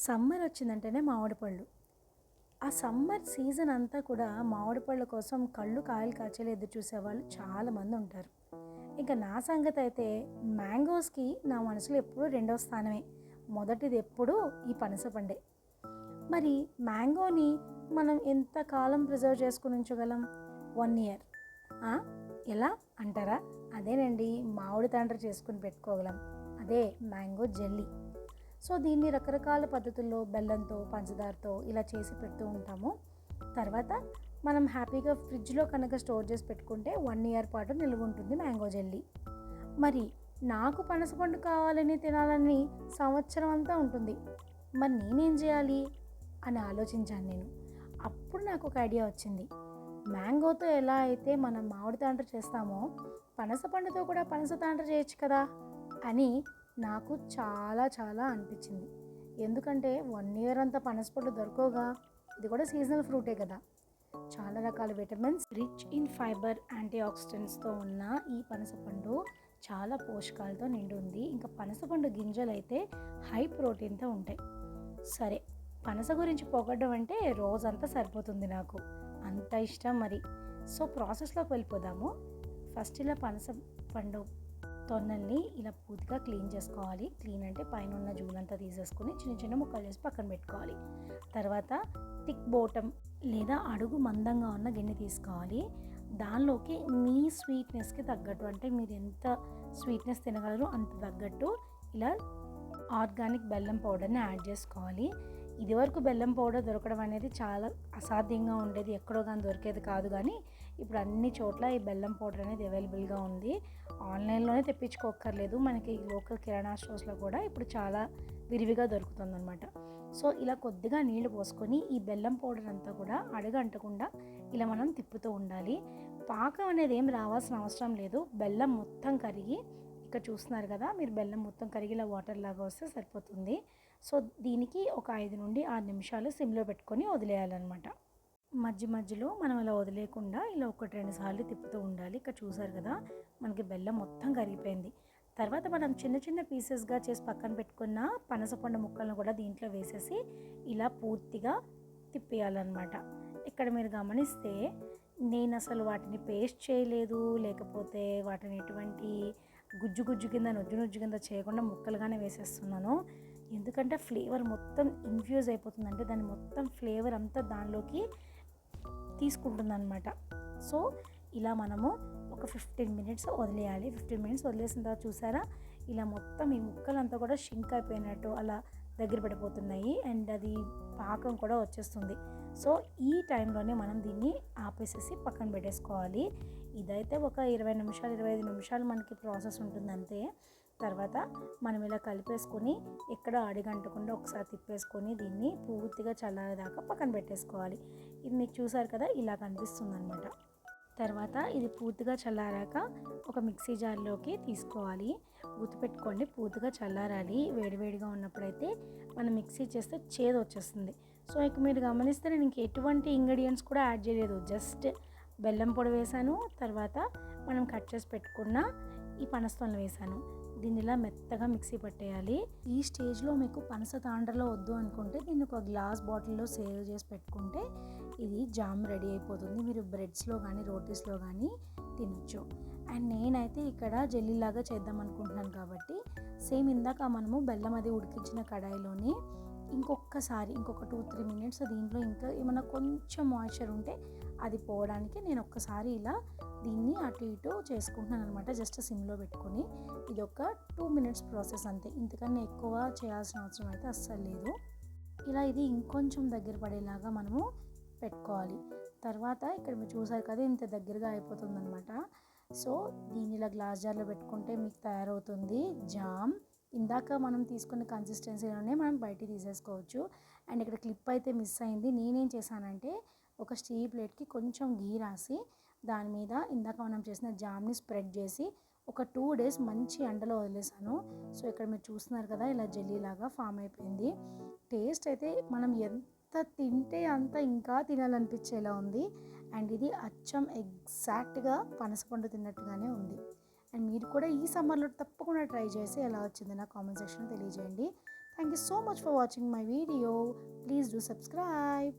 Summer వచ్చిందంటేనే మామిడి పళ్ళు. ఆ సమ్మర్ సీజన్ అంతా కూడా మామిడి పళ్ళ కోసం కళ్ళు కాయలు కాచేలా ఎదురు చూసేవాళ్ళు చాలామంది ఉంటారు. ఇంకా నా సంగతి అయితే మ్యాంగోస్కి నా మనసులో ఎప్పుడూ రెండవ స్థానమే. మొదటిది ఎప్పుడూ ఈ పనస పండే. మరి మ్యాంగోని మనం ఎంత కాలం ప్రిజర్వ్ చేసుకుని ఉంచగలం? 1 ఇయర్. ఎలా అంటారా? అదేనండి, మామిడి తాండ్ర చేసుకుని పెట్టుకోగలం. అదే మ్యాంగో జెల్లీ. సో దీన్ని రకరకాల పద్ధతుల్లో బెల్లంతో పంచదారతో ఇలా చేసి పెడుతూ ఉంటాము. తర్వాత మనం హ్యాపీగా ఫ్రిడ్జ్లో కనుక స్టోర్ చేసి పెట్టుకుంటే 1 ఇయర్ పాటు నిల్వ ఉంటుంది మ్యాంగో జెల్లీ. మరి నాకు పనసపండు కావాలని తినాలని సంవత్సరం అంతా ఉంటుంది. మరి నేనేం చేయాలి అని ఆలోచించాను నేను. అప్పుడు నాకు ఒక ఐడియా వచ్చింది. మ్యాంగోతో ఎలా అయితే మనం మామిడి తాండ్ర చేస్తామో పనసపండుతో కూడా పనస తాండ్ర చేయొచ్చు కదా అని నాకు చాలా చాలా అనిపించింది. ఎందుకంటే 1 ఇయర్ అంతా పనసపండు దొరకవుగా. ఇది కూడా సీజనల్ ఫ్రూటే కదా. చాలా రకాల vitamins, rich in fibre, anti ఆక్సిడెంట్స్తో ఉన్న ఈ పనసపండు చాలా పోషకాలతో నిండి ఉంది. ఇంకా పనసపండు గింజలు అయితే హై ప్రోటీన్తో ఉంటాయి. సరే, పనస గురించి పొగడ్డం అంటే రోజంతా సరిపోతుంది నాకు, అంత ఇష్టం మరి. సో ప్రాసెస్లోకి వెళ్ళిపోదాము. ఫస్ట్ ఇలా పనస పండు తొన్నల్ని ఇలా పూర్తిగా క్లీన్ చేసుకోవాలి. క్లీన్ అంటే పైన ఉన్న జూలంతా తీసేసుకొని చిన్న చిన్న ముక్కలు చేసి పక్కన పెట్టుకోవాలి. తర్వాత థిక్ బోటమ్ లేదా అడుగు మందంగా ఉన్న గిన్నె తీసుకోవాలి. దానిలోకి మీ స్వీట్నెస్కి తగ్గట్టు, అంటే మీరు ఎంత స్వీట్నెస్ తినగలరో అంత తగ్గట్టు ఇలా ఆర్గానిక్ బెల్లం పౌడర్ని యాడ్ చేసుకోవాలి. ఇదివరకు బెల్లం పౌడర్ దొరకడం అనేది చాలా అసాధ్యంగా ఉండేది, ఎక్కడో కానీ దొరికేది కాదు. కానీ ఇప్పుడు అన్ని చోట్ల ఈ బెల్లం పౌడర్ అనేది అవైలబుల్గా ఉంది. ఆన్లైన్లోనే తెప్పించుకోక్కర్లేదు, మనకి లోకల్ కిరాణా స్టోర్స్లో కూడా ఇప్పుడు చాలా విరివిగా దొరుకుతుంది అనమాట. సో ఇలా కొద్దిగా నీళ్లు పోసుకొని ఈ బెల్లం పౌడర్ అంతా కూడా అడగంటకుండా ఇలా మనం తిప్పుతూ ఉండాలి. పాకం అనేది ఏం రావాల్సిన అవసరం లేదు. బెల్లం మొత్తం కరిగి, ఇక్కడ చూస్తున్నారు కదా మీరు, బెల్లం మొత్తం కరిగి ఇలా వాటర్ లాగా వస్తే సరిపోతుంది. సో దీనికి ఒక 5 నుండి 6 నిమిషాలు సిమ్లో పెట్టుకొని వదిలేయాలన్నమాట. మధ్య మధ్యలో మనం ఇలా వదిలేయకుండా ఇలా 1-2 సార్లు తిప్పుతూ ఉండాలి. ఇక్కడ చూసారు కదా మనకి బెల్లం మొత్తం కరిగిపోయింది. తర్వాత మనం చిన్న చిన్న పీసెస్గా చేసి పక్కన పెట్టుకున్న పనసపండు ముక్కలను కూడా దీంట్లో వేసేసి ఇలా పూర్తిగా తిప్పేయాలన్నమాట. ఇక్కడ మీరు గమనిస్తే నేను అసలు వాటిని పేస్ట్ చేయలేదు, లేకపోతే వాటిని ఎటువంటి గుజ్జు గుజ్జు కింద నుజ్జు నుజ్జు కింద చేయకుండా ముక్కలుగానే వేసేస్తున్నాను. ఎందుకంటే ఫ్లేవర్ మొత్తం ఇన్ఫ్యూజ్ అయిపోతుంది, అంటే దాని మొత్తం ఫ్లేవర్ అంతా దానిలోకి తీసుకుంటుందన్నమాట. సో ఇలా మనము ఒక 15 మినిట్స్ వదిలేయాలి. 15 మినిట్స్ వదిలేసిన తర్వాత చూసారా ఇలా మొత్తం ఈ ముక్కలంతా కూడా షింక్ అయిపోయినట్టు అలా దగ్గర పడిపోతున్నాయి, అండ్ అది పాకం కూడా వచ్చేస్తుంది. సో ఈ టైంలోనే మనం దీన్ని ఆపేసేసి పక్కన పెట్టేసుకోవాలి. ఇదైతే ఒక 20 నిమిషాలు 25 నిమిషాలు మనకి ప్రాసెస్ ఉంటుంది అంతే. తర్వాత మనం ఇలా కలిపేసుకొని ఎక్కడ అడిగంటకుండా ఒకసారి తిప్పేసుకొని దీన్ని పూర్తిగా చల్లారేదాకా పక్కన పెట్టేసుకోవాలి. ఇది మీకు చూసారు కదా ఇలా కనిపిస్తుంది అనమాట. తర్వాత ఇది పూర్తిగా చల్లారాక ఒక మిక్సీ జార్లోకి తీసుకోవాలి. గుర్తుపెట్టుకోండి, పూర్తిగా చల్లారాలి. వేడివేడిగా ఉన్నప్పుడైతే మనం మిక్సీ చేస్తే చేదు వచ్చేస్తుంది. సో ఇక మీరు గమనిస్తే నేను ఇంక ఎటువంటి ఇంగ్రీడియంట్స్ కూడా యాడ్ చేయలేదు, జస్ట్ బెల్లం పొడి వేసాను. తర్వాత మనం కట్ చేసి పెట్టుకున్న ఈ పనసతొనలు వేసాను. దీన్ని ఇలా మెత్తగా మిక్సీ పట్టేయాలి. ఈ స్టేజ్లో మీకు పనస తాండ్రలో వద్దు అనుకుంటే దీన్ని ఒక గ్లాస్ బాటిల్లో సేవ్ చేసి పెట్టుకుంటే ఇది జామ్ రెడీ అయిపోతుంది. మీరు బ్రెడ్స్లో కానీ రోటీస్లో కానీ తినొచ్చు. అండ్ నేనైతే ఇక్కడ జెల్లీలాగా చేద్దాం అనుకుంటున్నాను కాబట్టి సేమ్ ఇందాక మనము బెల్లం అది ఉడికించిన కడాయిలోని ఇంకొక 2-3 మినిట్స్ దీంట్లో ఇంకా ఏమైనా కొంచెం మాయిశ్చర్ ఉంటే అది పోవడానికి నేను ఒక్కసారి ఇలా దీన్ని అటు ఇటు చేసుకుంటున్నాను అనమాట, జస్ట్ సిమ్లో పెట్టుకొని. ఇది ఒక 2 మినిట్స్ ప్రాసెస్ అంతే, ఇంతకన్నా ఎక్కువ చేయాల్సిన అవసరం అయితే అస్సలు లేదు. ఇలా ఇది ఇంకొంచెం దగ్గర పడేలాగా మనము పెట్టుకోవాలి. తర్వాత ఇక్కడ మీరు చూసారు కదా ఇంత దగ్గరగా అయిపోతుంది అనమాట. సో దీన్ని ఇలా గ్లాస్ జార్లో పెట్టుకుంటే మీకు తయారవుతుంది జామ్. ఇందాక మనం తీసుకున్న కన్సిస్టెన్సీలోనే మనం బయటికి తీసేసుకోవచ్చు. అండ్ ఇక్కడ క్లిప్ అయితే మిస్ అయింది. నేనేం చేశానంటే ఒక స్టీల్ ప్లేట్కి కొంచెం గీ రాసి దాని మీద ఇందాక మనం చేసిన జామ్ని స్ప్రెడ్ చేసి ఒక 2 డేస్ మంచి ఎండలో వదిలేసాను. సో ఇక్కడ మీరు చూస్తున్నారు కదా ఇలా జెల్లీలాగా ఫామ్ అయిపోయింది. టేస్ట్ అయితే మనం ఎంత తింటే అంత ఇంకా తినాలనిపించేలా ఉంది. అండ్ ఇది అచ్చం ఎగ్జాక్ట్గా పనసపండు తిన్నట్టుగానే ఉంది. అండ్ మీరు కూడా ఈ సమ్మర్లో తప్పకుండా ట్రై చేసి ఎలా వచ్చింది నా కామెంట్ సెక్షన్లో తెలియజేయండి. Thank you so much for watching my video. Please do subscribe.